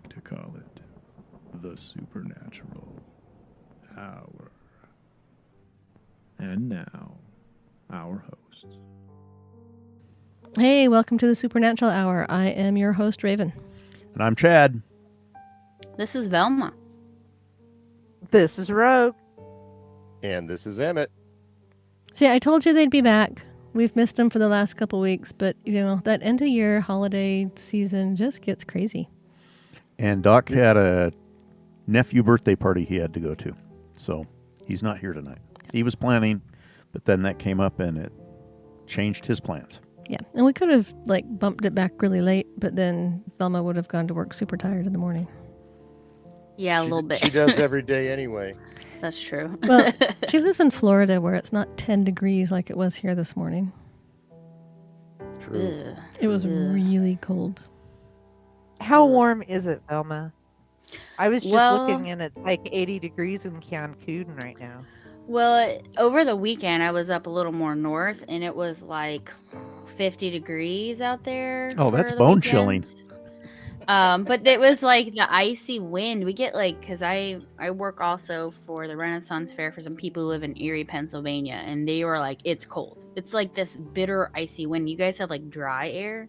to call it the Supernatural Hour. And now, our hosts. Hey, welcome to the Supernatural Hour. I am your host, Raven. And I'm Chad. This is Velma. This is Rogue. And this is Emmett. See, I told you they'd be back. We've missed them for the last couple weeks, but, that end of year holiday season just gets crazy. And Doc had a nephew birthday party he had to go to. So he's not here tonight. He was planning, but then that came up and it changed his plans. Yeah, and we could have, bumped it back really late, but then Velma would have gone to work super tired in the morning. Yeah, a little bit. She does every day anyway. That's true. Well, she lives in Florida where it's not 10 degrees like it was here this morning. True. Ugh. It was Ugh. really cold. How warm is it, Velma? I was just Well- looking and it's like 80 degrees in Cancun right now. Well, over the weekend, I was up a little more north, and it was like 50 degrees out there. Oh, for that's the bone chilling. weekends. But it was like the icy wind. We get because I work also for the Renaissance Fair for some people who live in Erie, Pennsylvania, and they were like, it's cold. It's like this bitter, icy wind. You guys have dry air.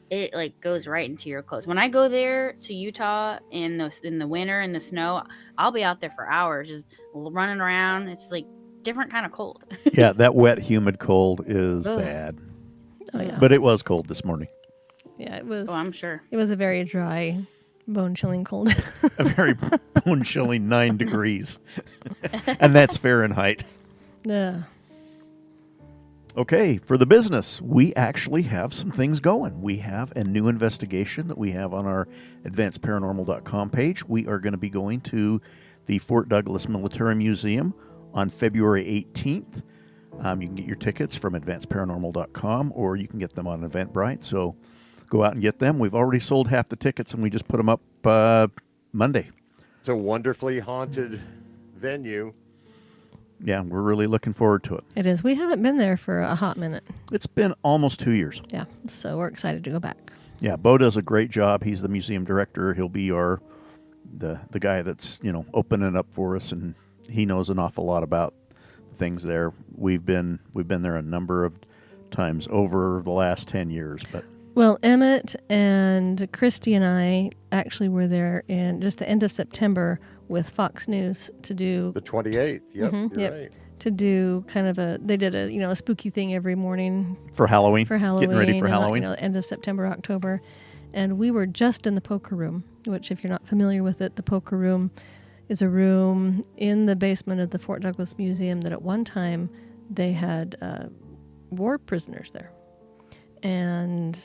It goes right into your clothes. When I go there to Utah in the winter in the snow, I'll be out there for hours just running around. It's different kind of cold. Yeah, that wet, humid cold is Ugh. bad. Oh, yeah. But it was cold this morning. Yeah, it was. Oh, I'm sure. It was a very dry, bone-chilling cold. A very bone-chilling 9 degrees. And that's Fahrenheit. Yeah. Okay, for the business, we actually have some things going. We have a new investigation that we have on our advancedparanormal.com page. We are going to be going to the Fort Douglas Military Museum on February 18th. You can get your tickets from advancedparanormal.com or you can get them on Eventbrite. So go out and get them. We've already sold half the tickets and we just put them up Monday. It's a wonderfully haunted venue. Yeah, we're really looking forward to it. It is. We haven't been there for a hot minute. It's been almost 2 years. Yeah, so we're excited to go back. Yeah, Bo does a great job. He's the museum director. He'll be the guy that's, opening it up for us, and he knows an awful lot about things there. We've been there a number of times over the last 10 years, but Well, Emmett and Christy and I actually were there in just the end of September with Fox News to do The 28th. Yep, you're yep. right. to do kind of they did a spooky thing every morning for Halloween, getting ready for and, Halloween. End of September, October, and we were just in the poker room, which if you're not familiar with it, the poker room is a room in the basement of the Fort Douglas Museum that at one time they had war prisoners there, and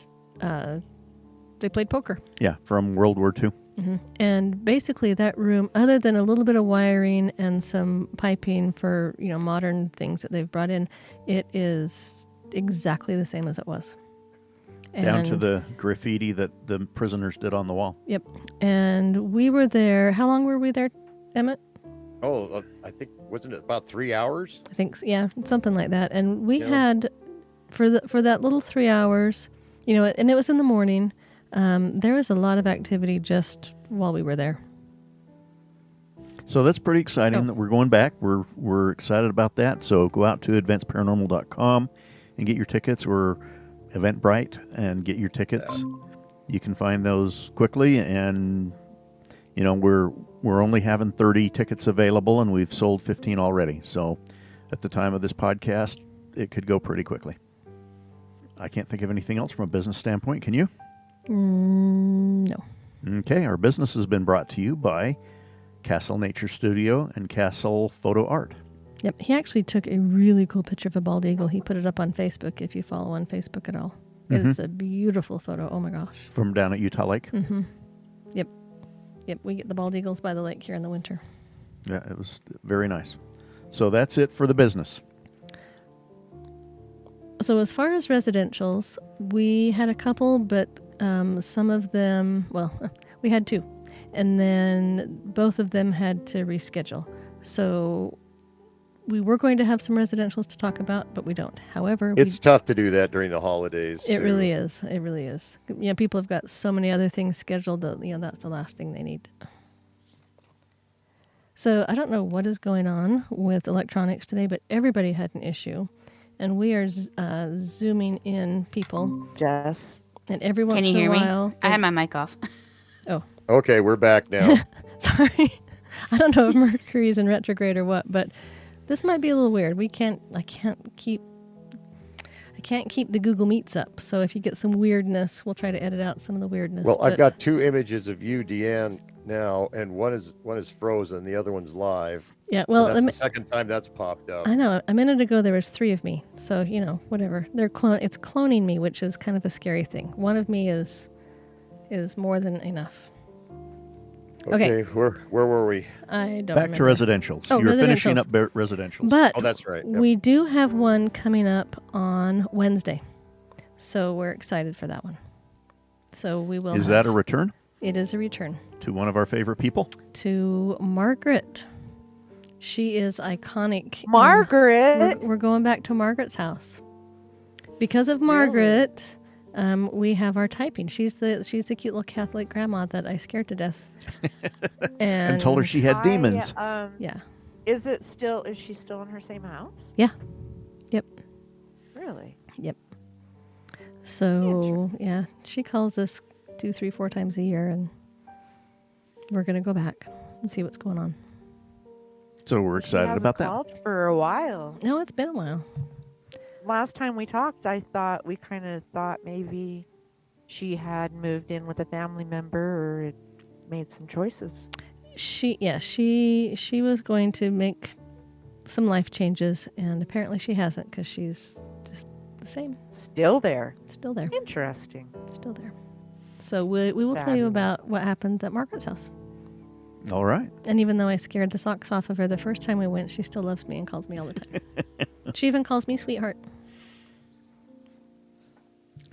they played poker. Yeah, from World War II. Mm-hmm. And basically that room, other than a little bit of wiring and some piping for, modern things that they've brought in, it is exactly the same as it was. Down to the graffiti that the prisoners did on the wall. Yep. And we were there. How long were we there, Emmett? Oh, I think, wasn't it about 3 hours? I think, yeah, something like that. And we Yeah. had, for that little 3 hours, and it was in the morning, there was a lot of activity just while we were there. So that's pretty exciting that we're going back. We're excited about that. So go out to advancedparanormal.com and get your tickets, or Eventbrite and get your tickets. You can find those quickly, and we're only having 30 tickets available, and we've sold 15 already. So at the time of this podcast, it could go pretty quickly. I can't think of anything else from a business standpoint. Can you? No. Okay, our business has been brought to you by Castle Nature Studio and Castle Photo Art. Yep, he actually took a really cool picture of a bald eagle. He put it up on Facebook, if you follow on Facebook at all. It's a beautiful photo. Oh, my gosh. From down at Utah Lake. Mm-hmm. Yep, we get the bald eagles by the lake here in the winter. Yeah, it was very nice. So that's it for the business. So as far as residentials, we had a couple, but some of them, we had two. And then both of them had to reschedule. So we were going to have some residentials to talk about, but we don't. However, It's tough to do that during the holidays. it too. really is. It really is. You know, people have got so many other things scheduled that, you know, that's the last thing they need. So I don't know what is going on with electronics today, but everybody had an issue. And we are zooming in people. Jess. And every once Can you in a hear me? while... I had my mic off. Okay, we're back now. Sorry. I don't know if Mercury's in retrograde or what, but this might be a little weird. I can't keep the Google Meets up. So if you get some weirdness, we'll try to edit out some of the weirdness. Well, I've but- got 2 images of you, Deanne, now, and one is frozen, the other one's live. Yeah, And well, that's the second time that's popped up. I know. A minute ago there was 3 of me. So, you know, whatever. It's cloning me, which is kind of a scary thing. One of me is more than enough. Okay. Where were we? I don't Back to remember. residentials. Oh, you were finishing residentials. up residentials. But Oh, that's right. Yep. we do have one coming up on Wednesday. So we're excited for that one. So we will Is that a return It is a return to one of our favorite people? to Margaret. She is iconic. Margaret. We're going back to Margaret's house. Because of Margaret, we have our typing. She's the cute little Catholic grandma that I scared to death. And told her she had demons. Yeah. Is she still in her same house? Yeah. Yep. Really? So, yeah, she calls us 2, 3, 4 times a year, and we're going to go back and see what's going on. So we're She excited hasn't about that. called for a while. No, it's been a while. Last time we talked, we kind of thought maybe she had moved in with a family member or had made some choices. She was going to make some life changes, and apparently she hasn't, because she's just the same. Still there. Still there. Interesting. Still there. So we will tell you Fabulous. about what happened at Margaret's house. All right. And even though I scared the socks off of her the first time we went, she still loves me and calls me all the time. She even calls me sweetheart.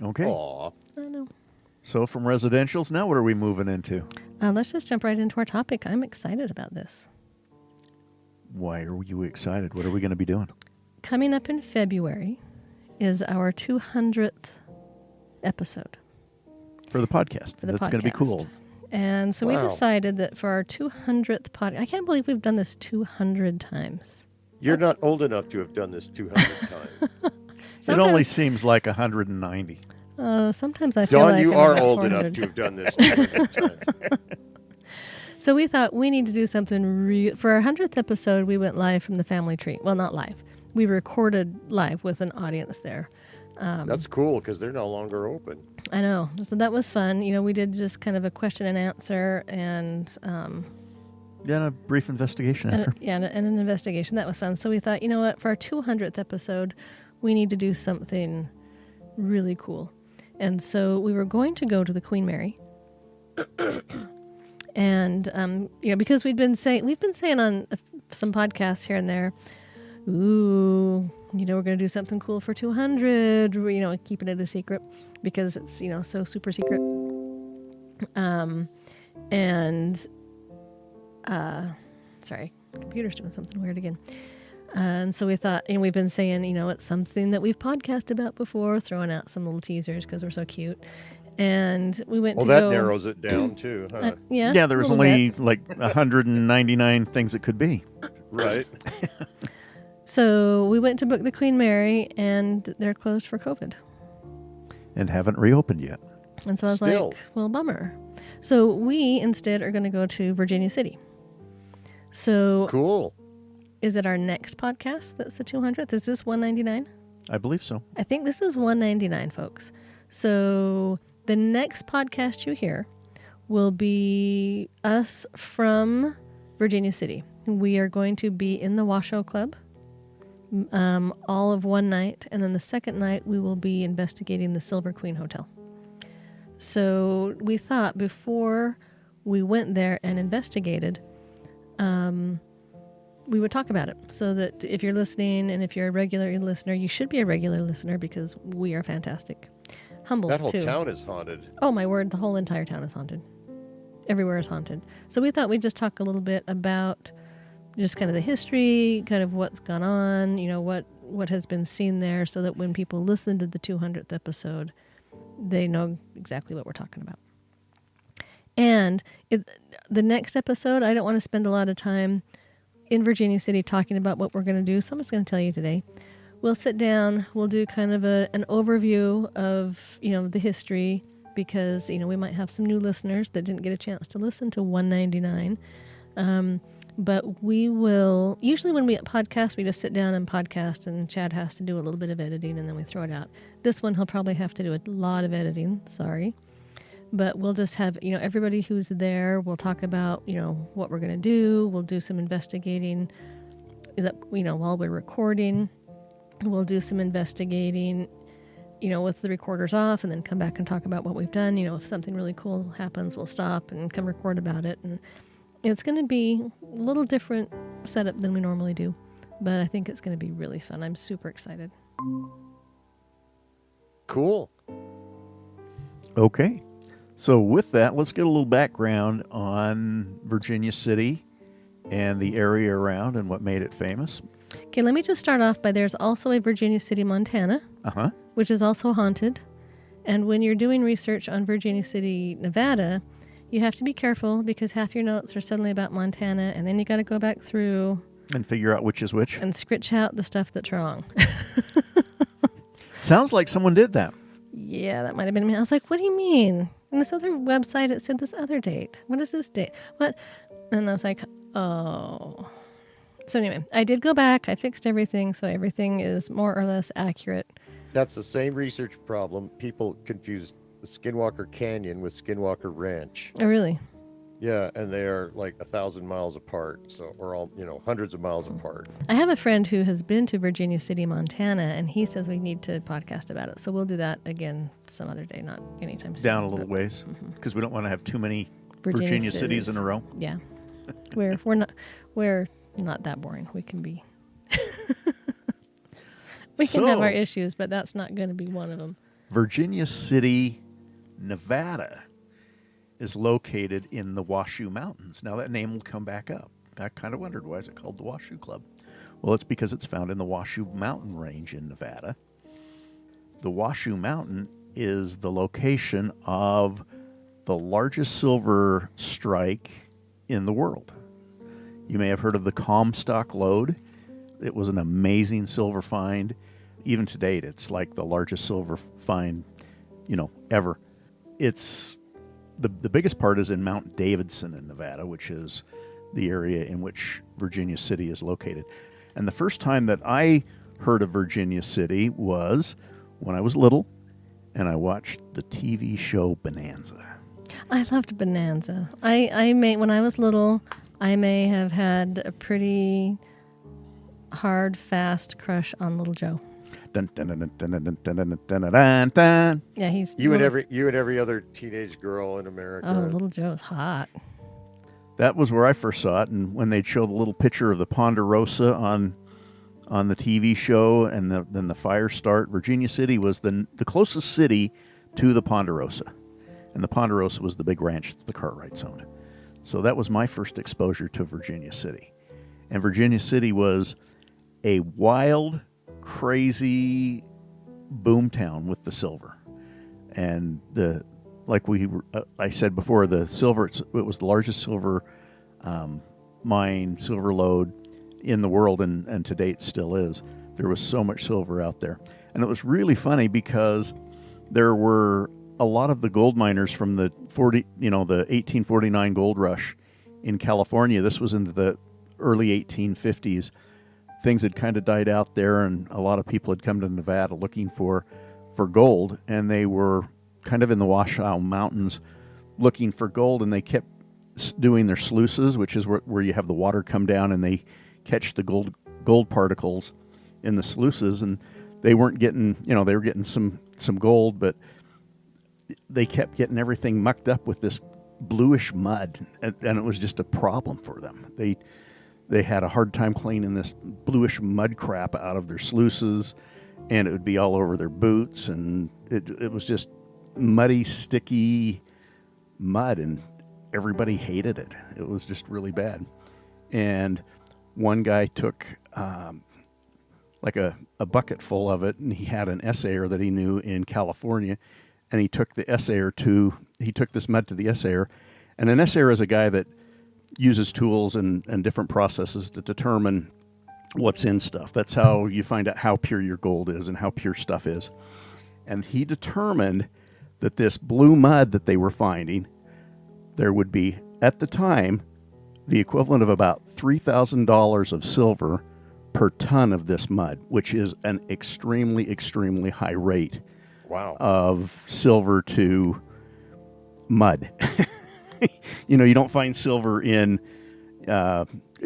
Okay. Aw. I know. So from residentials, now what are we moving into? Let's just jump right into our topic. I'm excited about this. Why are you excited? What are we going to be doing? Coming up in February is our 200th episode For the podcast. for the That's podcast. going to be cool. And so we Wow. decided that for our 200th I can't believe we've done this 200 times. You're not old enough to have done this 200 times. It only Sometimes- seems like 190. Sometimes I feel John, like you I'm are about old 400. enough to have done this 200 times. So we thought we need to do something for our 100th episode. We went live from the family tree. Well, not live. We recorded live with an audience there. That's cool because they're no longer open. I know. So that was fun. You know, we did just kind of a question and answer and Yeah, a brief investigation and, effort. and an investigation. That was fun. So we thought, you know what, for our 200th episode, we need to do something really cool. And so we were going to go to the Queen Mary. And, you know, because we've been saying on some podcasts here and there, ooh, you know, we're going to do something cool for 200, you know, keeping it a secret because it's, you know, so super secret. Sorry, computer's doing something weird again. And so we thought, and we've been saying, you know, it's something that we've podcasted about before, throwing out some little teasers because we're so cute. And we went Well, to that go. narrows it down too, huh? Yeah, Yeah, there was a little only bit. like 199 things it could be. Right. So we went to book the Queen Mary, and they're closed for COVID. And haven't reopened yet. And so I was Still. like, well, bummer. So we instead are going to go to Virginia City. So Cool. is it our next podcast that's the 200th? Is this 199? I believe so. I think this is 199, folks. So the next podcast you hear will be us from Virginia City. We are going to be in the Washoe Club all of one night, and then the second night we will be investigating the Silver Queen Hotel. So we thought before we went there and investigated, we would talk about it so that if you're listening and if you're a regular listener, you should be a regular listener because we are fantastic. Humble, That whole too. town is haunted. Oh, my word. The whole entire town is haunted. Everywhere is haunted. So we thought we'd just talk a little bit about just kind of the history, kind of what's gone on, what has been seen there, so that when people listen to the 200th episode, they know exactly what we're talking about. And the next episode, I don't want to spend a lot of time in Virginia City talking about what we're going to do, so I'm just going to tell you today. We'll sit down, we'll do kind of an overview of, the history, because, we might have some new listeners that didn't get a chance to listen to 199. But we will, usually when we podcast, we just sit down and podcast, and Chad has to do a little bit of editing, and then we throw it out. This one, he'll probably have to do a lot of editing, sorry. But we'll just have, everybody who's there, we'll talk about, what we're going to do. We'll do some investigating that, while we're recording. We'll do some investigating, with the recorders off, and then come back and talk about what we've done. If something really cool happens, we'll stop and come record about it. And it's going to be a little different setup than we normally do, but I think it's going to be really fun. I'm super excited. Cool. Okay. So with that, let's get a little background on Virginia City and the area around and what made it famous. Okay, let me just start off by there's also a Virginia City, Montana, which is also haunted. And when you're doing research on Virginia City, Nevada, you have to be careful, because half your notes are suddenly about Montana, and then you got to go back through and figure out which is which. And scritch out the stuff that's wrong. Sounds like someone did that. Yeah, that might have been me. I was like, what do you mean? In this other website, it said this other date. What is this date? What? And I was like, oh. So anyway, I did go back. I fixed everything, so everything is more or less accurate. That's the same research problem. People confuse the Skinwalker Canyon with Skinwalker Ranch. Oh, really? Yeah, and they are like 1,000 miles apart, so or all hundreds of miles apart. I have a friend who has been to Virginia City, Montana, and he says we need to podcast about it. So we'll do that again some other day, not anytime soon. Down a little ways, because we don't want to have too many Virginia cities in a row. Yeah, we're not that boring. We can be. We can have our issues, but that's not going to be one of them. Virginia City, Nevada is located in the Washoe Mountains. Now that name will come back up. I kind of wondered, why is it called the Washoe Club? Well, it's because it's found in the Washoe Mountain Range in Nevada. The Washoe Mountain is the location of the largest silver strike in the world. You may have heard of the Comstock Lode. It was an amazing silver find. Even to date, it's like the largest silver find, ever. It's the biggest part is in Mount Davidson in Nevada, which is the area in which Virginia City is located. And the first time that I heard of Virginia City was when I was little, and I watched the TV show Bonanza. I loved Bonanza. When I was little, I may have had a pretty hard, fast crush on Little Joe. Dun, dun, dun, dun, dun, dun, dun, dun, dun, dun, dun. Yeah, he's You and every other teenage girl in America. Oh, Little Joe's hot. That was where I first saw it, and when they'd show the little picture of the Ponderosa on the TV show, and then the fire start, Virginia City was the closest city to the Ponderosa, and the Ponderosa was the big ranch that the Cartwrights owned. So that was my first exposure to Virginia City, and Virginia City was a wild, crazy boomtown with the silver, and I said before, the silver, it was the largest silver mine, silver lode in the world, and to date still is. There was so much silver out there. And it was really funny because there were a lot of the gold miners from the 1849 gold rush in California. This was in the early 1850s. Things had kind of died out there, and a lot of people had come to Nevada looking for gold, and they were kind of in the Washoe Mountains looking for gold, and they kept doing their sluices, which is where you have the water come down and they catch the gold particles in the sluices, and they weren't getting, they were getting some gold, but they kept getting everything mucked up with this bluish mud, and it was just a problem for them. They had a hard time cleaning this bluish mud crap out of their sluices, and it would be all over their boots, and it was just muddy, sticky mud, and everybody hated it. It was just really bad. And one guy took like a bucket full of it, and he had an assayer that he knew in California, and he took the assayer he took this mud to the assayer, and an assayer is a guy that uses tools and different processes to determine what's in stuff. That's how you find out how pure your gold is and how pure stuff is. And he determined that this blue mud that they were finding, there would be, at the time, the equivalent of about $3,000 of silver per ton of this mud, which is an extremely, extremely high rate Wow. of silver to mud. You know, you don't find silver in,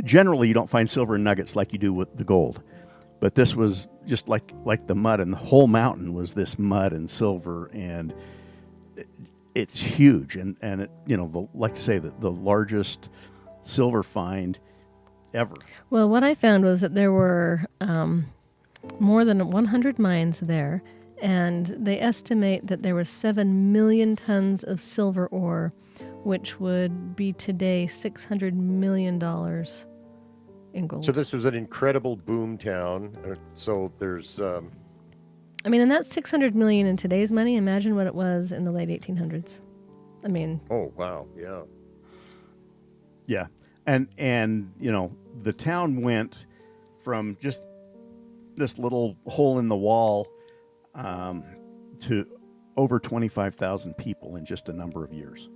generally you don't find silver in nuggets like you do with the gold. But this was just like the mud, and the whole mountain was this mud and silver, and it's huge. And it, you know, like to say that the largest silver find ever. Well, what I found was that there were more than 100 mines there, and they estimate that there was 7 million tons of silver ore, which would be today $600 million in gold. So this was an incredible boom town. So there's, I mean, and that's 600 million in today's money. Imagine what it was in the late 1800s. I mean, oh, wow. Yeah. Yeah. And you know, the town went from just this little hole in the wall to over 25,000 people in just a number of years.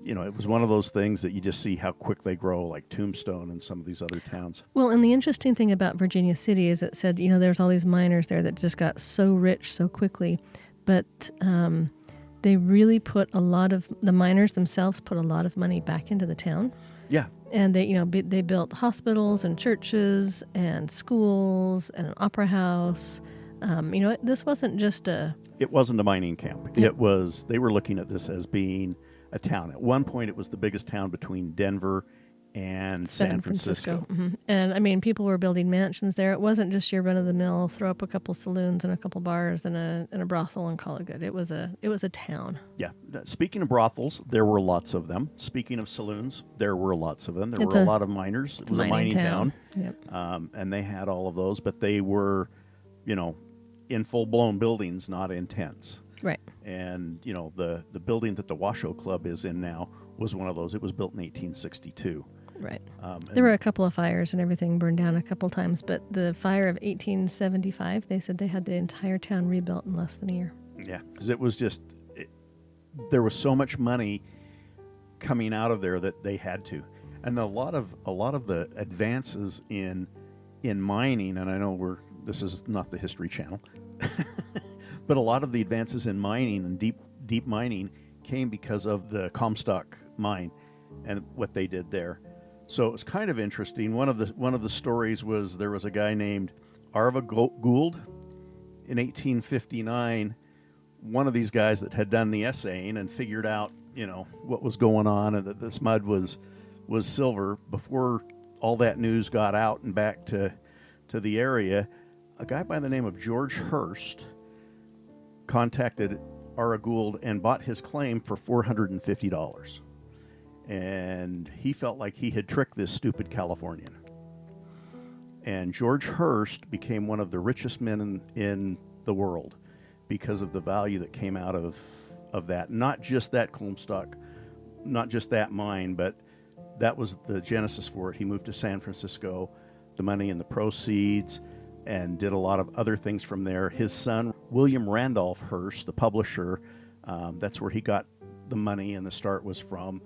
You know, it was one of those things that you just see how quick they grow, like Tombstone and some of these other towns. well, and the interesting thing about Virginia City is it said, you know, there's all these miners there that just got so rich so quickly, but they really put the miners themselves put a lot of money back into the town. Yeah. And they, you know, they built hospitals and churches and schools and an opera house. You know, this wasn't just It wasn't a mining camp. Yeah. It was, they were looking at this as being a town. At one point, it was the biggest town between Denver and San Francisco. Mhm. And I mean, people were building mansions there. It wasn't just your run of the mill, throw up a couple saloons and a couple bars and a brothel and call it good. It was a town. Yeah. Speaking of brothels, there were lots of them. Speaking of saloons, there were lots of them. There It's were a a- lot of miners. It was a mining town. Yep. And they had all of those, but they were, you know, in full-blown buildings, not in tents. Right. And, you know, the building that the Washoe Club is in now was one of those. It was built in 1862. Right. And There were a couple of fires and everything burned down a couple times, but the fire of 1875, they said they had the entire town rebuilt in less than a year. Yeah, because it was just, there was so much money coming out of there that they had to. And a lot of the advances in mining, and I know this is not the History Channel, but a lot of the advances in mining and deep mining came because of the Comstock mine and what they did there. So it was kind of interesting. One of the stories was there was a guy named Arva Gould in 1859. One of these guys that had done the assaying and figured out, you know, what was going on and that this mud was silver. Before all that news got out and back to the area, a guy by the name of George Hurst contacted Ara Gould and bought his claim for $450. And he felt like he had tricked this stupid Californian. And George Hurst became one of the richest men in the world because of the value that came out of that. Not just that Comstock, not just that mine, but that was the genesis for it. He moved to San Francisco, the money and the proceeds, and did a lot of other things from there. His son, William Randolph Hearst, the publisher, that's where he got the money, and the start was from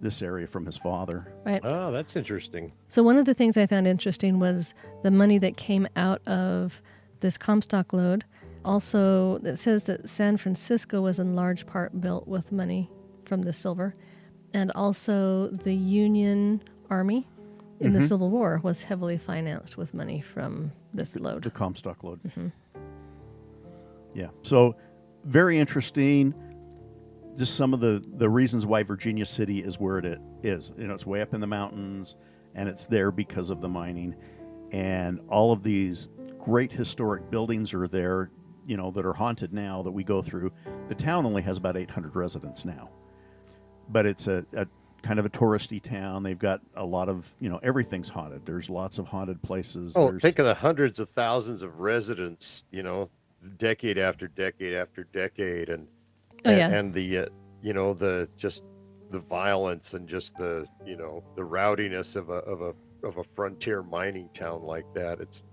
this area from his father. Right. Oh, that's interesting. So one of the things I found interesting was the money that came out of this Comstock lode. Also, it says that San Francisco was in large part built with money from the silver. And also the Union Army in the Civil War was heavily financed with money from this lode. The Comstock lode. Yeah. So very interesting. Just some of the reasons why Virginia City is where it is. You know, it's way up in the mountains, and it's there because of the mining. And all of these great historic buildings are there, you know, that are haunted now that we go through. The town only has about 800 residents now. But it's a kind of a touristy town. They've got a lot of, everything's haunted. There's lots of haunted places. Oh, There's think of the hundreds of thousands of residents, decade after decade after decade, and Oh, yeah. and the the just the violence and just the the rowdiness of a frontier mining town like that. It's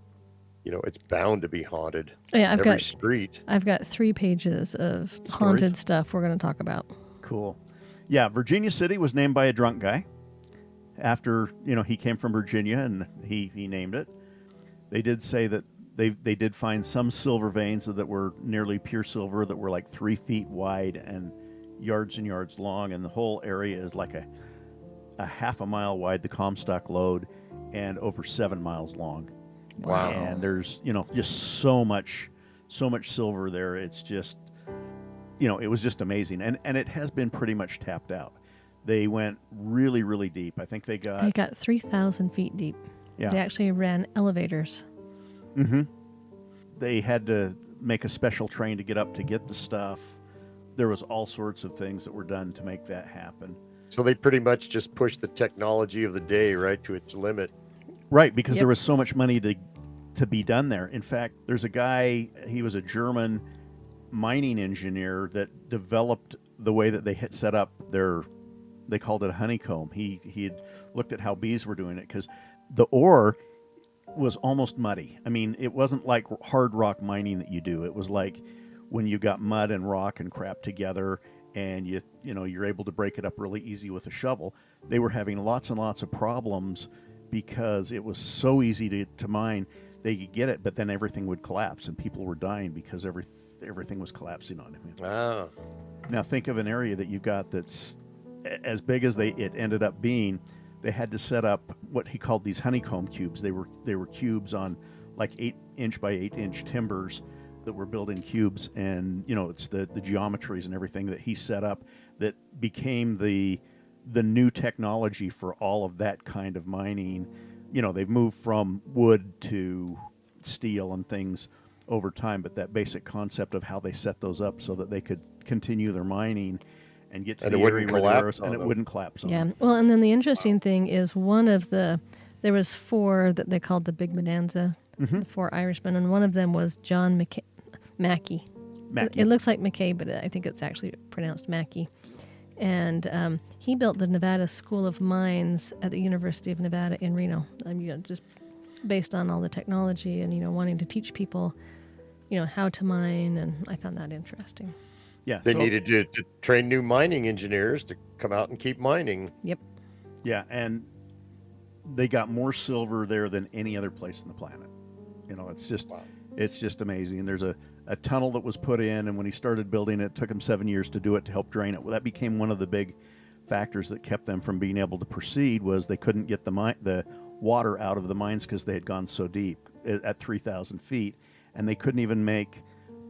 bound to be haunted. Oh, yeah, Every street. I've got 3 pages of Stories? haunted stuff we're going to talk about. cool. Yeah, Virginia City was named by a drunk guy after, he came from Virginia and he named it. They did say that they did find some silver veins that were nearly pure silver that were like 3 feet wide and yards long, and the whole area is like a half a mile wide, the Comstock lode, and over 7 miles long. Wow. And there's, just so much silver there. It's just, it was just amazing. And it has been pretty much tapped out. They went really, really deep. I think they got 3,000 feet deep. yeah. They actually ran elevators. Mm-hmm. They had to make a special train to get up to get the stuff. There was all sorts of things that were done to make that happen. So they pretty much just pushed the technology of the day right to its limit. Right, because Yep. there was so much money to be done there. In fact, there's a guy, he was a German mining engineer that developed the way that they had set up they called it a honeycomb. He had looked at how bees were doing it, because the ore was almost muddy. I mean, it wasn't like hard rock mining that you do. It was like when you got mud and rock and crap together and you're able to break it up really easy with a shovel. They were having lots and lots of problems because it was so easy to mine. They could get it, but then everything would collapse and people were dying because everything was collapsing on them. Ah. Now think of an area that you've got that's as big as it ended up being. They had to set up what he called these honeycomb cubes. They were cubes on like 8-inch by 8-inch timbers that were built in cubes, and it's the geometries and everything that he set up that became the new technology for all of that kind of mining. They've moved from wood to steel and things over time, but that basic concept of how they set those up so that they could continue their mining and get to And the it area wouldn't where they were, collapse on and it them. wouldn't collapse on Yeah. them. Well, and then the interesting thing is there was 4 that they called the Big Bonanza, Mhm. the 4 Irishmen, and one of them was John Mackey. Mackie. It looks like McKay, but I think it's actually pronounced Mackey. And he built the Nevada School of Mines at the University of Nevada in Reno. Just based on all the technology and wanting to teach people, how to mine, and I found that interesting. Yeah, They so- needed to train new mining engineers to come out and keep mining. Yeah, and they got more silver there than any other place on the planet. It's just Wow. it's just amazing. There's a tunnel that was put in, and when he started building it, it took him 7 years to do it to help drain it. Well, that became one of the big factors that kept them from being able to proceed, was they couldn't get the water out of the mines because they had gone so deep at 3,000 feet, and they couldn't even make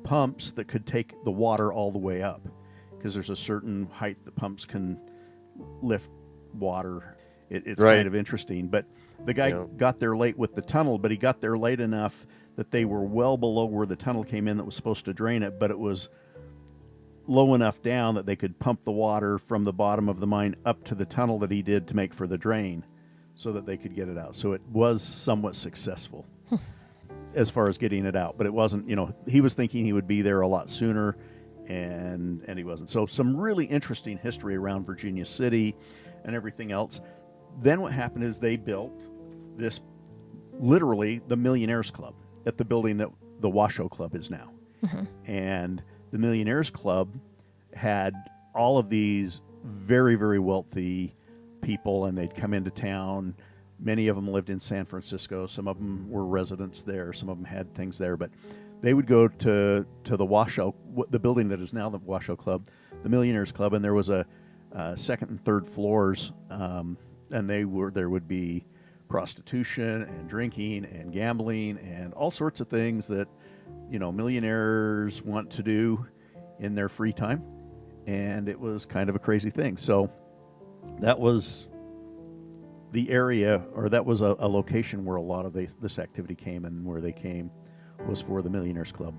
pumps that could take the water all the way up, because there's a certain height that pumps can lift water. It's Right. kind of interesting. But the guy Yeah. got there late with the tunnel, but he got there late enough that they were well below where the tunnel came in that was supposed to drain it, but it was low enough down that they could pump the water from the bottom of the mine up to the tunnel that he did to make for the drain so that they could get it out. So it was somewhat successful as far as getting it out, but it wasn't, he was thinking he would be there a lot sooner, and he wasn't. So some really interesting history around Virginia City and everything else. Then what happened is they built this, literally the Millionaires Club at the building that the Washoe Club is now. And the Millionaires Club had all of these very, very wealthy people, and they'd come into town. Many of them lived in San Francisco. Some of them were residents there. Some of them had things there. But they would go to the Washoe, the building that is now the Washoe Club, the Millionaires Club, and there was a second and third floors, and there would be prostitution and drinking and gambling and all sorts of things that millionaires want to do in their free time, and it was kind of a crazy thing. So that was the area, or that was a location where a lot of this activity came, and where they came was for the Millionaires Club.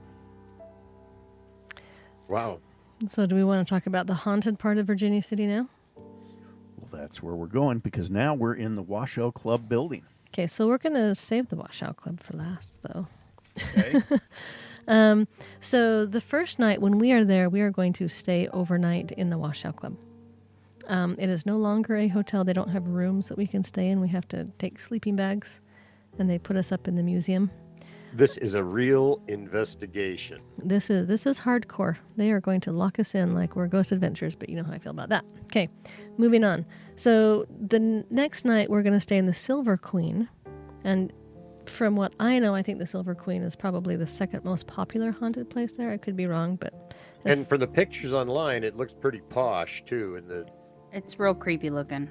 Wow. So do we want to talk about the haunted part of Virginia City now? Well, That's where we're going because now we're in the Washoe Club building. Okay, so we're going to save the Washoe Club for last, though. Okay. So the first night when we are there, we are going to stay overnight in the Washoe Club. It is no longer a hotel. They don't have rooms that we can stay in. We have to take sleeping bags, and they put us up in the museum. This is a real investigation. This is hardcore. They are going to lock us in like we're Ghost Adventures, but you know how I feel about that. Okay, moving on. So the next night we're going to stay in the Silver Queen, and from what I know, I think the Silver Queen is probably the second most popular haunted place there. I could be wrong, but And from the pictures online, it looks pretty posh too. And the It's real creepy looking.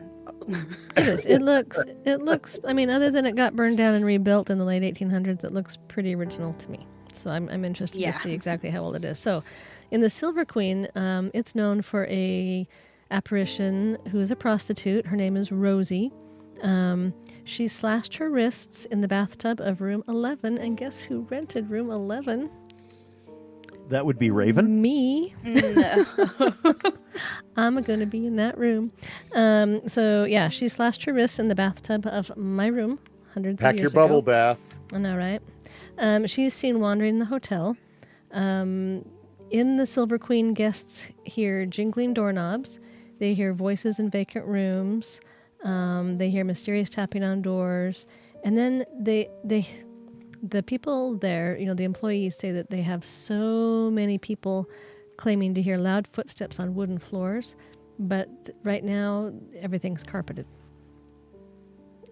it is. It looks. I mean, other than it got burned down and rebuilt in the late 1800s, it looks pretty original to me. So I'm interested Yeah. to see exactly how old it is. So, in the Silver Queen, it's known for a apparition who is a prostitute. Her name is Rosie. She slashed her wrists in the bathtub of room 11, and guess who rented room 11? That would be Raven. Me. No. I'm going to be in that room. So yeah, she slashed her wrists in the bathtub of my room hundreds pack of your years bubble ago. bath. I know, right? She's seen wandering the hotel. In the Silver Queen, guests hear jingling doorknobs. They hear voices in vacant rooms. They hear mysterious tapping on doors. And then the people there, you know, the employees say that they have so many people claiming to hear loud footsteps on wooden floors. But right now, everything's carpeted.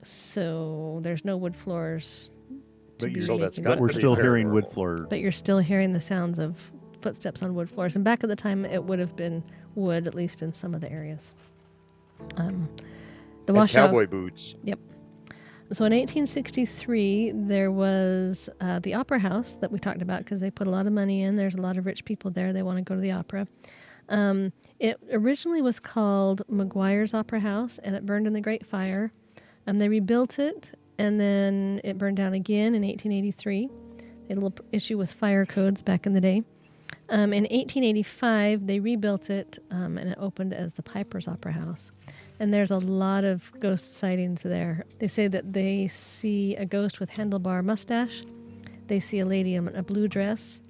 So there's no wood floors. But be you're, So that's making got but to we're be still hearing wood paranormal. floor. But you're still hearing the sounds of footsteps on wood floors. And back at the time, it would have been wood, at least in some of the areas. The And washout. cowboy boots. So in 1863, there was the Opera House that we talked about because they put a lot of money in. There's a lot of rich people there. They want to go to the opera. It originally was called McGuire's Opera House, and it burned in the Great Fire. They rebuilt it, and then it burned down again in 1883. They had a little issue with fire codes back in the day. In 1885, they rebuilt it, and it opened as the Piper's Opera House. And there's a lot of ghost sightings there. They say that they see a ghost with handlebar mustache. They see a lady in a blue dress.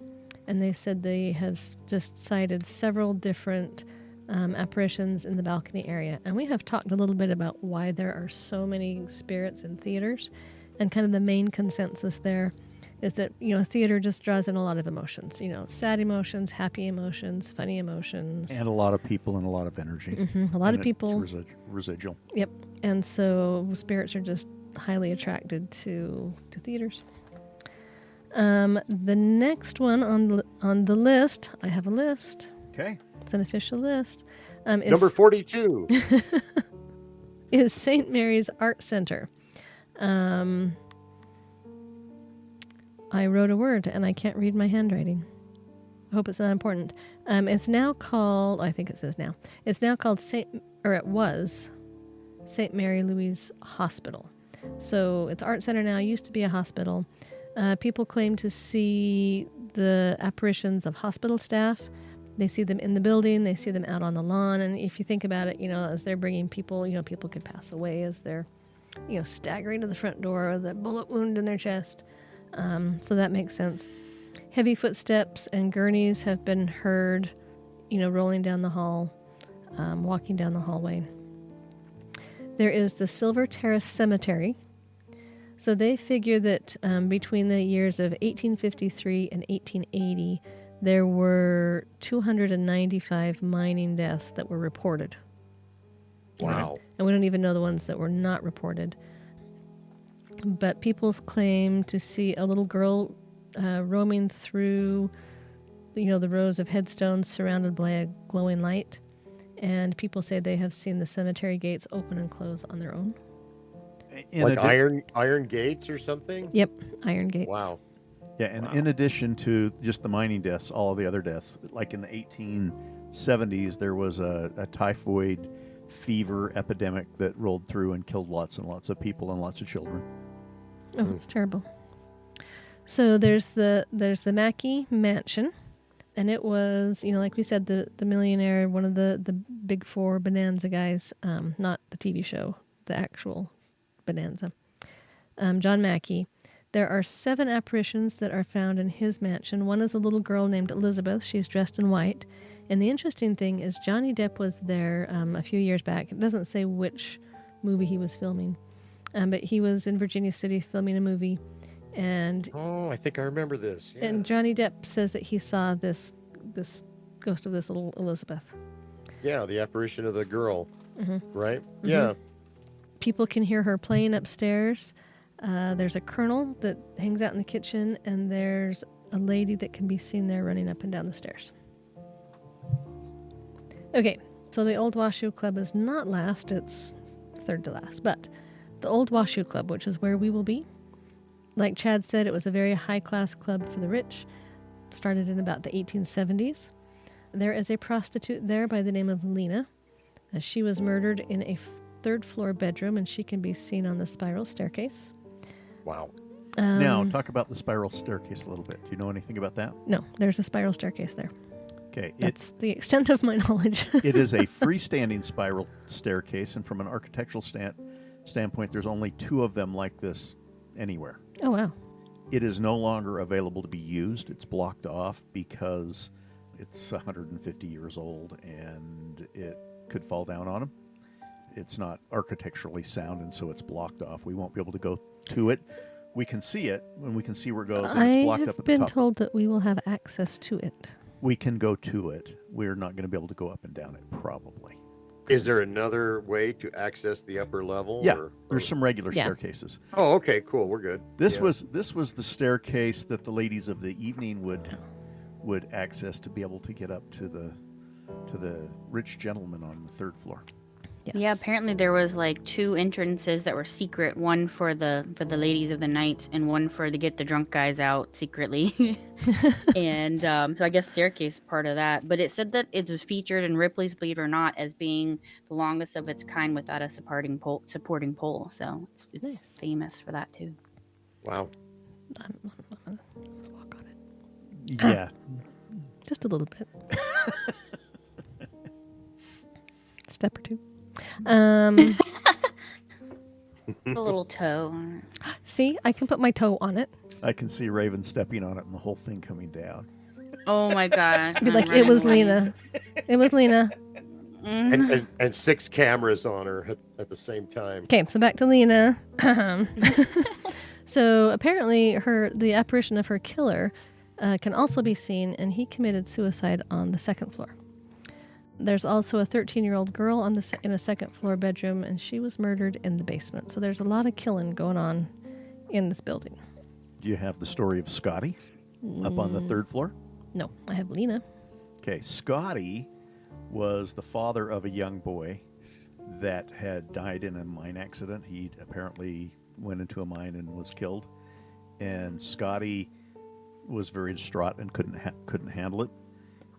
And they said they have just sighted several different apparitions in the balcony area. And we have talked a little bit about why there are so many spirits in theaters. And kind of the main consensus there is that, you know, theater just draws in a lot of emotions. You know, sad emotions, happy emotions, funny emotions. And a lot of people and a lot of energy. A lot And of it's people. Residual. Yep. And so spirits are just highly attracted to theaters. The next one on the list, I have a list. Okay. It's an official list. Number 42. Is St. Mary's Art Center. I wrote a word and I can't read my handwriting. I hope it's not important. It's now called, I think it says now, it's now called it was St. Mary Louise Hospital. So it's Art Center now, used to be a hospital. People claim to see the apparitions of hospital staff. They see them in the building, they see them out on the lawn. And if you think about it, you know, as they're bringing people, you know, people could pass away as they're, you know, staggering to the front door with a bullet wound in their chest. So that makes sense. Heavy footsteps and gurneys have been heard, you know, rolling down the hall, walking down the hallway. There is the Silver Terrace Cemetery. So they figure that between the years of 1853 and 1880, there were 295 mining deaths that were reported. Wow. And we don't even know the ones that were not reported. But people claim to see a little girl roaming through, you know, the rows of headstones surrounded by a glowing light. And people say they have seen the cemetery gates open and close on their own. Like iron gates or something? Yep, iron gates. Wow. Yeah, and Wow. in addition to just the mining deaths, all of the other deaths, like in the 1870s, there was a typhoid fever epidemic that rolled through and killed lots and lots of people and lots of children. Oh, it's terrible. So there's the Mackey Mansion. And it was, like we said, the millionaire, one of the big four Bonanza guys, not the TV show, the actual Bonanza, John Mackey. There are 7 apparitions that are found in his mansion. One is a little girl named Elizabeth. She's dressed in white. And the interesting thing is Johnny Depp was there a few years back. It doesn't say which movie he was filming, but he was in Virginia City filming a movie. And Oh, I think I remember this. Yeah. and Johnny Depp says that he saw this ghost of this little Elizabeth. Yeah, the apparition of the girl, Mhm. right? Mhm. Yeah. People can hear her playing upstairs. There's a colonel that hangs out in the kitchen, and there's a lady that can be seen there running up and down the stairs. Okay, so the Old Washoe Club is not last, it's third to last. But the Old Washoe Club, which is where we will be, like Chad said, it was a very high-class club for the rich. It started in about the 1870s. There is a prostitute there by the name of Lena. She was murdered in a third-floor bedroom, and she can be seen on the spiral staircase. Wow. Now, talk about the spiral staircase a little bit. Do you know anything about that? No, there's a spiral staircase there. Okay. That's the extent of my knowledge. It is a freestanding spiral staircase, and from an architectural standpoint, there's only 2 of them like this anywhere. Oh, wow. It is no longer available to be used. It's blocked off because it's 150 years old and it could fall down on them. It's not architecturally sound, and so it's blocked off. We won't be able to go to it. We can see it, and we can see where it goes, and it's I blocked up have at the been top. told that we will have access to it. We can go to it. We're not going to be able to go up and down it, probably. Is there another way to access the upper level? Yeah, or- there's some regular Yeah. staircases. Oh, okay, cool. We're good. This Yeah. was the staircase that the ladies of the evening would access to be able to get up to the rich gentleman on the 3rd floor. Yes. Yeah, apparently there was like 2 entrances that were secret, one for the ladies of the night and one for to get the drunk guys out secretly. And so I guess staircase is part of that. But it said that it was featured in Ripley's Believe It or Not as being the longest of its kind without a supporting pole. So it's Nice. famous for that too. Wow. I'm gonna walk on it. Yeah. Just a little bit. Step or 2. A little toe. See, I can put my toe on it. I can see Raven stepping on it and the whole thing coming down. Oh my god. Be I'm like, it running was away. Lena. It was Lena. Mhm. And 6 cameras on her at the same time. Okay, so back to Lena. So apparently, the apparition of her killer can also be seen, and he committed suicide on the 2nd floor. There's also a 13-year-old girl in a 2nd floor bedroom, and she was murdered in the basement. So there's a lot of killing going on in this building. Do you have the story of Scotty up on the 3rd floor? No, I have Lena. Okay, Scotty was the father of a young boy that had died in a mine accident. He apparently went into a mine and was killed. And Scotty was very distraught and couldn't handle it.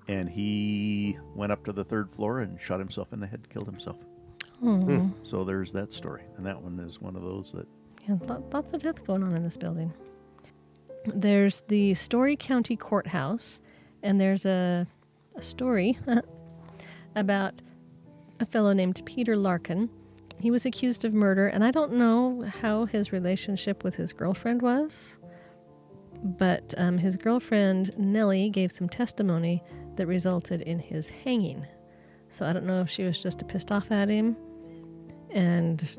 And he went up to the 3rd floor and shot himself in the head, killed himself. Oh, So there's that story. And that one is one of those that yeah, lots of death going on in this building. There's the Story County Courthouse, and there's a story about a fellow named Peter Larkin. He was accused of murder, and I don't know how his relationship with his girlfriend was, but his girlfriend, Nellie, gave some testimony that resulted in his hanging. So I don't know if she was just pissed off at him, and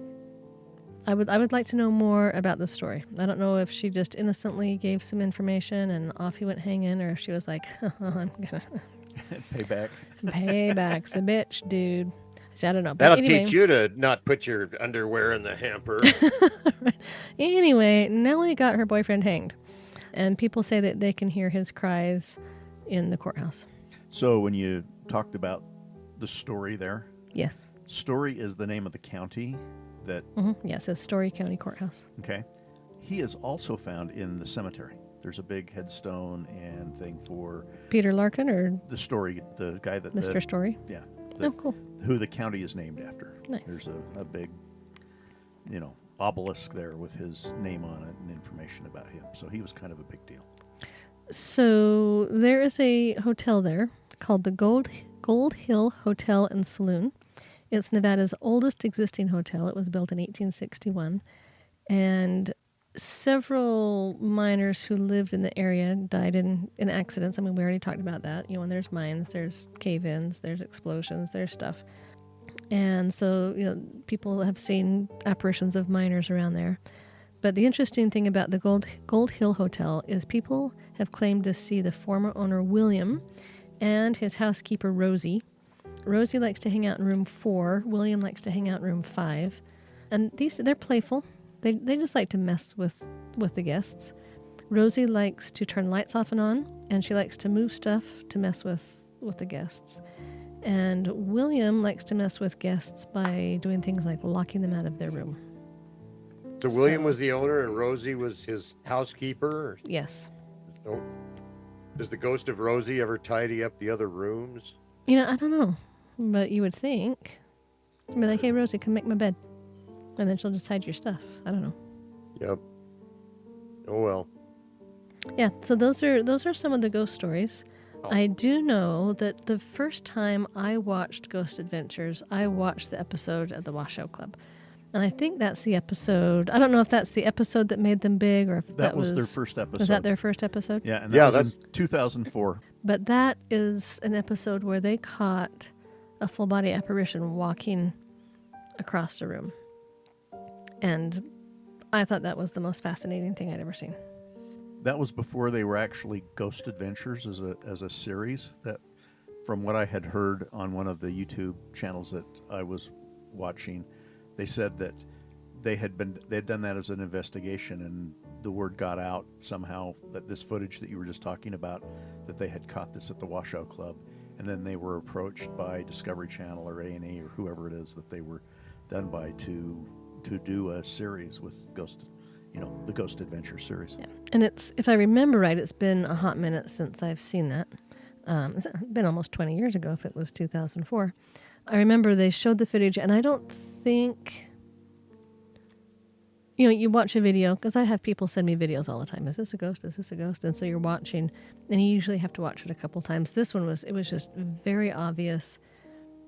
I would like to know more about the story. I don't know if she just innocently gave some information and off he went hanging, or if she was like, I'm gonna pay back. payback's a bitch, dude. So I don't know. But That'll anyway, teach you to not put your underwear in the hamper. Anyway, Nellie got her boyfriend hanged, and people say that they can hear his cries in the courthouse. So when you talked about the Story there, Yes. Story is the name of the county that, Yeah, it says Story County Courthouse. okay. He is also found in the cemetery. There's a big headstone and thing for Peter Larkin or the Story, the guy that Mr. Story? yeah, Oh, cool. who the county is named after. Nice. There's a big, obelisk there with his name on it and information about him. So he was kind of a big deal. So there is a hotel there called the Gold Hill Hotel and Saloon. It's Nevada's oldest existing hotel. It was built in 1861, and several miners who lived in the area died in accidents. I mean, we already talked about that. You know, when there's mines, there's cave-ins, there's explosions, there's stuff. And so, you know, people have seen apparitions of miners around there. But the interesting thing about the Gold Hill Hotel is people have claimed to see the former owner, William, and his housekeeper, Rosie. Rosie likes to hang out in room 4. William likes to hang out in room 5. And they're playful. They just like to mess with the guests. Rosie likes to turn lights off and on, and she likes to move stuff to mess with the guests. And William likes to mess with guests by doing things like locking them out of their room. So William was the owner and Rosie was his housekeeper? Yes. Oh, does the ghost of Rosie ever tidy up the other rooms? You know, I don't know, but you would think. Be like, hey, Rosie, come make my bed. And then she'll just hide your stuff. I don't know. Yep. Oh, well. Yeah, so those are some of the ghost stories. Oh. I do know that the first time I watched Ghost Adventures, I watched the episode at the Washoe Club. And I think that's the episode. I don't know if that's the episode that made them big or if That was their first episode. Was that their first episode? Yeah, and Yeah, that was in 2004. But that is an episode where they caught a full body apparition walking across the room. And I thought that was the most fascinating thing I'd ever seen. That was before they were actually Ghost Adventures as a series. That, from what I had heard on one of the YouTube channels that I was watching, they said that they'd done that as an investigation, and the word got out somehow that this footage that you were just talking about, that they had caught this at the Washoe Club, and then they were approached by Discovery Channel or A&E or whoever it is that they were done by to do a series with Ghost, the Ghost Adventure series. Yeah. And it's, if I remember right, it's been a hot minute since I've seen that. It's been almost 20 years ago if it was 2004. I remember they showed the footage, and I don't think, you watch a video, because I have people send me videos all the time. Is this a ghost? Is this a ghost? And so you're watching, and you usually have to watch it a couple times. This one was just very obvious.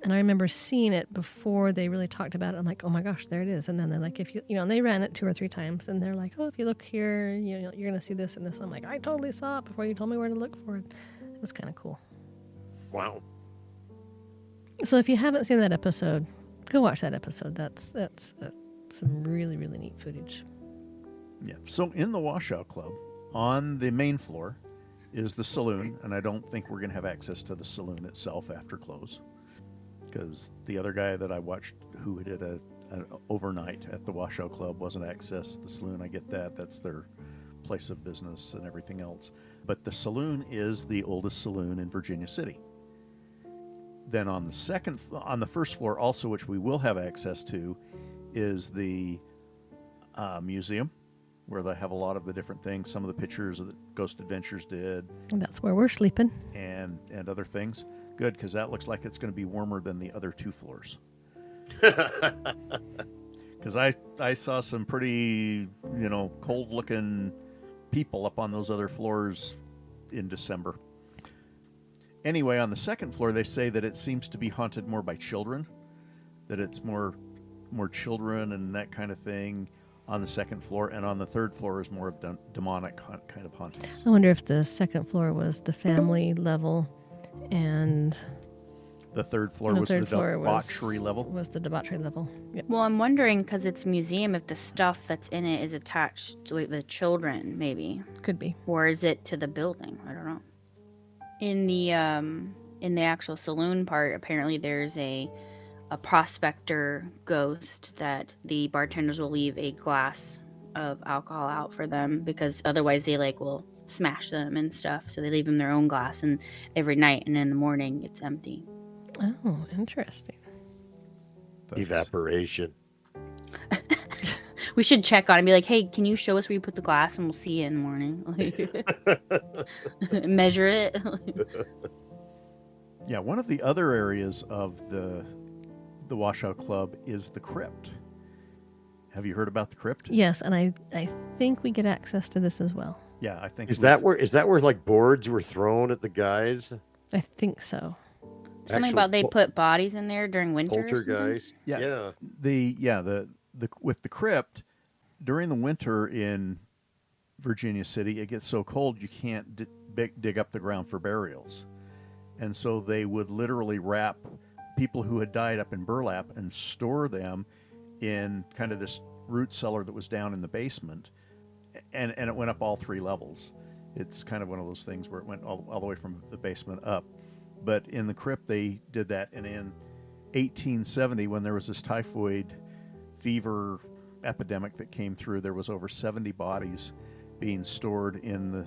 And I remember seeing it before they really talked about it. I'm like, oh my gosh, there it is. And then they're like, and they ran it 2 or 3 times, and they're like, oh, if you look here, you're going to see this and this. I'm like, I totally saw it before you told me where to look for it. It was kind of cool. Wow. So if you haven't seen that episode, go watch that episode. That's some really, really neat footage. Yeah. So in the Washoe Club, on the main floor, is the saloon, and I don't think we're going to have access to the saloon itself after close, because the other guy that I watched who did an overnight at the Washoe Club wasn't access the saloon. I get that. That's their place of business and everything else. But the saloon is the oldest saloon in Virginia City. Then on the first floor also, which we will have access to, is the museum, where they have a lot of the different things, some of the pictures that Ghost Adventures did. And that's where we're sleeping. And other things. Good, because that looks like it's going to be warmer than the other 2 floors. Because I saw some pretty, cold-looking people up on those other floors in December. Anyway, on the second floor, they say that it seems to be haunted more by children, that it's more children and that kind of thing on the second floor, and on the third floor is more of demonic kind of hauntings. I wonder if the second floor was the family level, and the third floor was the debauchery level. Was the debauchery level? Yep. Well, I'm wondering, because it's a museum, if the stuff that's in it is attached to the children, maybe, Could be. or is it to the building? I don't know. In the actual saloon part, apparently there's a prospector ghost that the bartenders will leave a glass of alcohol out for them, because otherwise they will smash them and stuff. So they leave them their own glass, and every night, and in the morning it's empty. Oh, interesting. Evaporation. We should check on it and be like, hey, can you show us where you put the glass, and we'll see it in the morning. Measure it. Yeah, one of the other areas of the Washoe Club is the crypt. Have you heard about the crypt? Yes, and I think we get access to this as well. Yeah, I think Is we- that where like boards were thrown at the guys? I think so. Something Actual about they pol- put bodies in there during winter. Or something? Poltergeist. Yeah. Yeah. the with the crypt during the winter in Virginia City, it gets so cold you can't dig up the ground for burials, and so they would literally wrap people who had died up in burlap and store them in kind of this root cellar that was down in the basement, and it went up all 3 levels. It's kind of one of those things where it went all the way from the basement up. But in the crypt, they did that. And in 1870, when there was this typhoid fever epidemic that came through, there was over 70 bodies being stored in the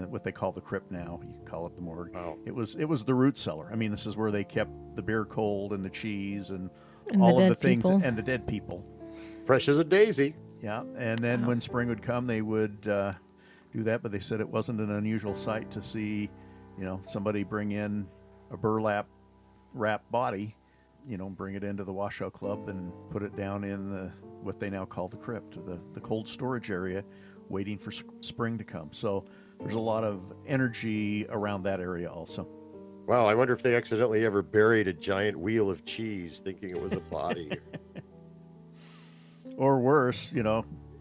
what they call the crypt now. You can call it the morgue. Wow. It was the root cellar. I mean, this is where they kept the beer cold and the cheese and And all the of the dead things people. and the dead people. Fresh as a daisy. Yeah, and then Wow. when spring would come, they would do that. But they said it wasn't an unusual sight to see, somebody bring in a burlap wrapped body, bring it into the washout club and put it down in what they now call the crypt, the cold storage area, waiting for spring to come. So there's a lot of energy around that area also. Wow, I wonder if they accidentally ever buried a giant wheel of cheese thinking it was a body. Or worse,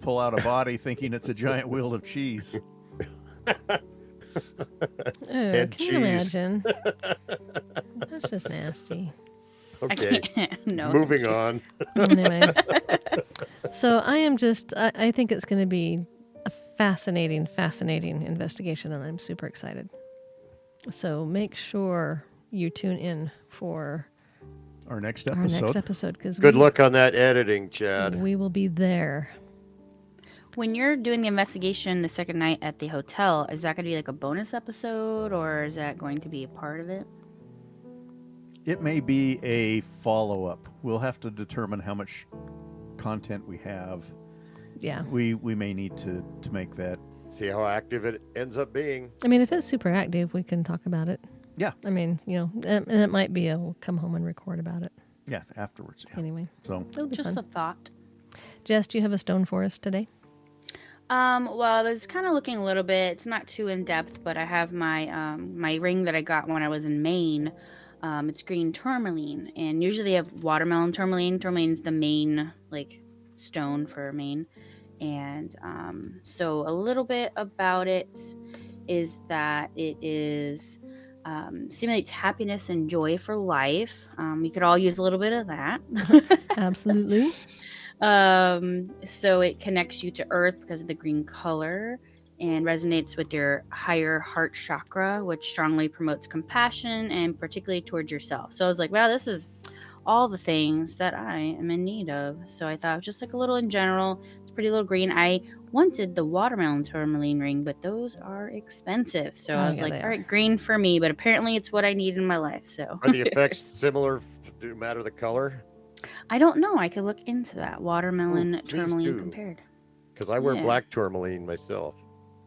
pull out a body thinking it's a giant wheel of cheese. Oh, And can you cheese. imagine? That's just nasty. Okay, I can't. No. moving thank you. on. Anyway, so I think it's going to be a fascinating investigation, and I'm super excited. So make sure you tune in for Our next our next episode. episode because Good luck on that editing, Chad. We will be there. When you're doing the investigation the second night at the hotel, is that going to be like a bonus episode, or is that going to be a part of it? It may be a follow-up. We'll have to determine how much content we have. Yeah. We may need to make that. See how active it ends up being. I mean, if it's super active, we can talk about it. Yeah. I mean, and it might be we'll come home and record about it Yeah, afterwards. Yeah. anyway. So It'll be Just fun. a thought. Jess, do you have a stone for us today? Well, I was kind of looking a little bit. It's not too in depth, but I have my my ring that I got when I was in Maine. It's green tourmaline, and usually they have watermelon tourmaline. Tourmaline's the main stone for Maine, and so a little bit about it is that it is stimulates happiness and joy for life. We could all use a little bit of that. Absolutely. So it connects you to earth because of the green color and resonates with your higher heart chakra, which strongly promotes compassion and particularly towards yourself. So I was like, wow, this is all the things that I am in need of. So I thought just like a little in general, it's pretty little green. I wanted the watermelon tourmaline ring, but those are expensive. So I was yeah, like, they all are. right, green for me, but apparently it's what I need in my life. So Are the effects similar? Do it matter the color? I don't know. I could look into that watermelon please tourmaline do. compared. Because I wear Yeah. black tourmaline myself.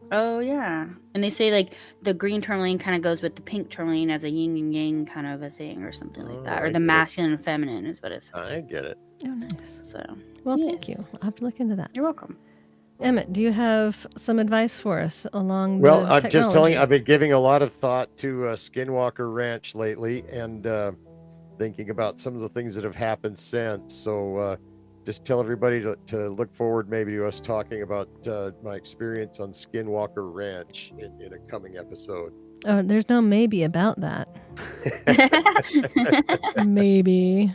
Oh yeah, and they say like the green tourmaline kind of goes with the pink tourmaline as a yin and yang kind of a thing, or something like that, Oh, or I the get it. masculine and feminine is what it's. I get it. Oh, nice. So Well, thank Yes. you. I'll have to look into that. you're welcome. Emmett, do you have some advice for us along Well, the I'm just telling you, technology? I've been giving a lot of thought to Skinwalker Ranch lately and thinking about some of the things that have happened since. So just tell everybody to look forward maybe to us talking about my experience on Skinwalker Ranch in a coming episode. Oh, there's no maybe about that. Maybe.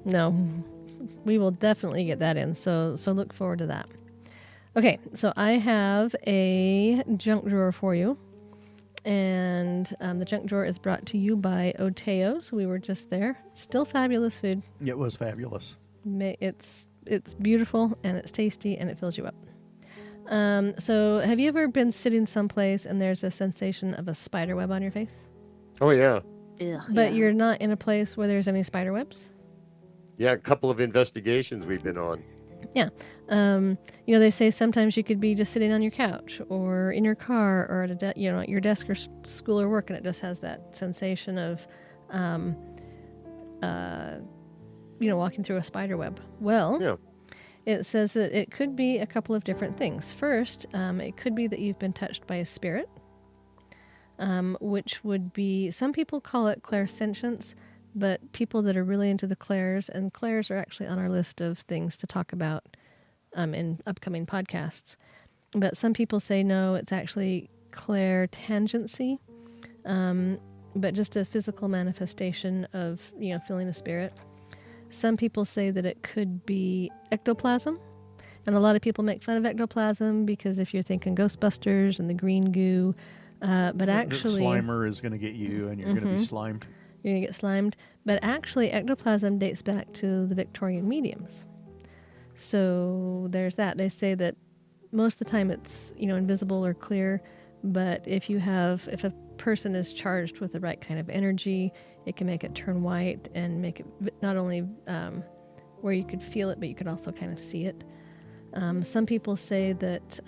No. We will definitely get that in. So look forward to that. Okay, so I have a junk drawer for you. And the junk drawer is brought to you by Oteo. So we were just there. Still fabulous food. it was fabulous. It's beautiful and it's tasty and it fills you up. So have you ever been sitting someplace and there's a sensation of a spider web on your face? Oh, yeah. Ugh, But yeah. you're not in a place where there's any spider webs? Yeah, a couple of investigations we've been on. They say sometimes you could be just sitting on your couch or in your car or at at your desk or school or work, and it just has that sensation of, walking through a spider web. Well, Yeah. It says that it could be a couple of different things. First, it could be that you've been touched by a spirit, which would be, some people call it clairsentience, but people that are really into the clairs, and clairs are actually on our list of things to talk about in upcoming podcasts. But some people say no, it's actually clairtangency, but just a physical manifestation of, feeling a spirit. Some people say that it could be ectoplasm, and a lot of people make fun of ectoplasm because if you're thinking Ghostbusters and the green goo, but actually... The Slimer is going to get you, and you're going to be slimed. You're going to get slimed. But actually, ectoplasm dates back to the Victorian mediums. So there's that. They say that most of the time it's, invisible or clear, but if a person is charged with the right kind of energy, it can make it turn white and make it not only where you could feel it, but you could also kind of see it. Some people say that,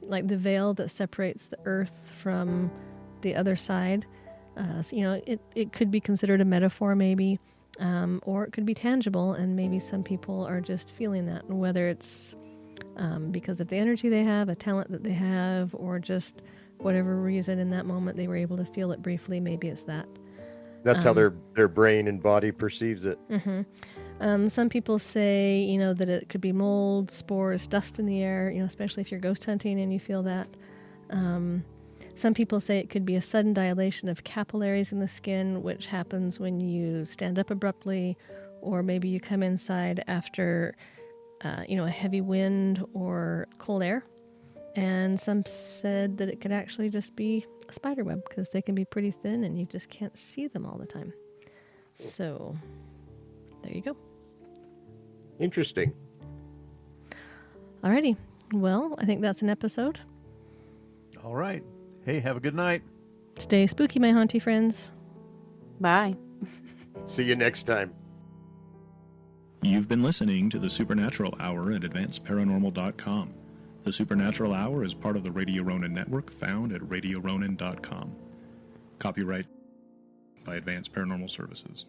like the veil that separates the earth from the other side, it could be considered a metaphor maybe, or it could be tangible, and maybe some people are just feeling that, and whether it's because of the energy they have, a talent that they have, or just whatever reason in that moment they were able to feel it briefly, maybe it's that. That's how their brain and body perceives it. Mm-hmm. Some people say, that it could be mold, spores, dust in the air, especially if you're ghost hunting and you feel that. Some people say it could be a sudden dilation of capillaries in the skin, which happens when you stand up abruptly, or maybe you come inside after, a heavy wind or cold air. And some said that it could actually just be a spider web because they can be pretty thin and you just can't see them all the time. So, there you go. Interesting. Alrighty. Well, I think that's an episode. All right. Hey, have a good night. Stay spooky, my haunty friends. Bye. See you next time. You've been listening to the Supernatural Hour at AdvancedParanormal.com. The Supernatural Hour is part of the Radio Ronin network found at RadioRonin.com. Copyright by Advanced Paranormal Services.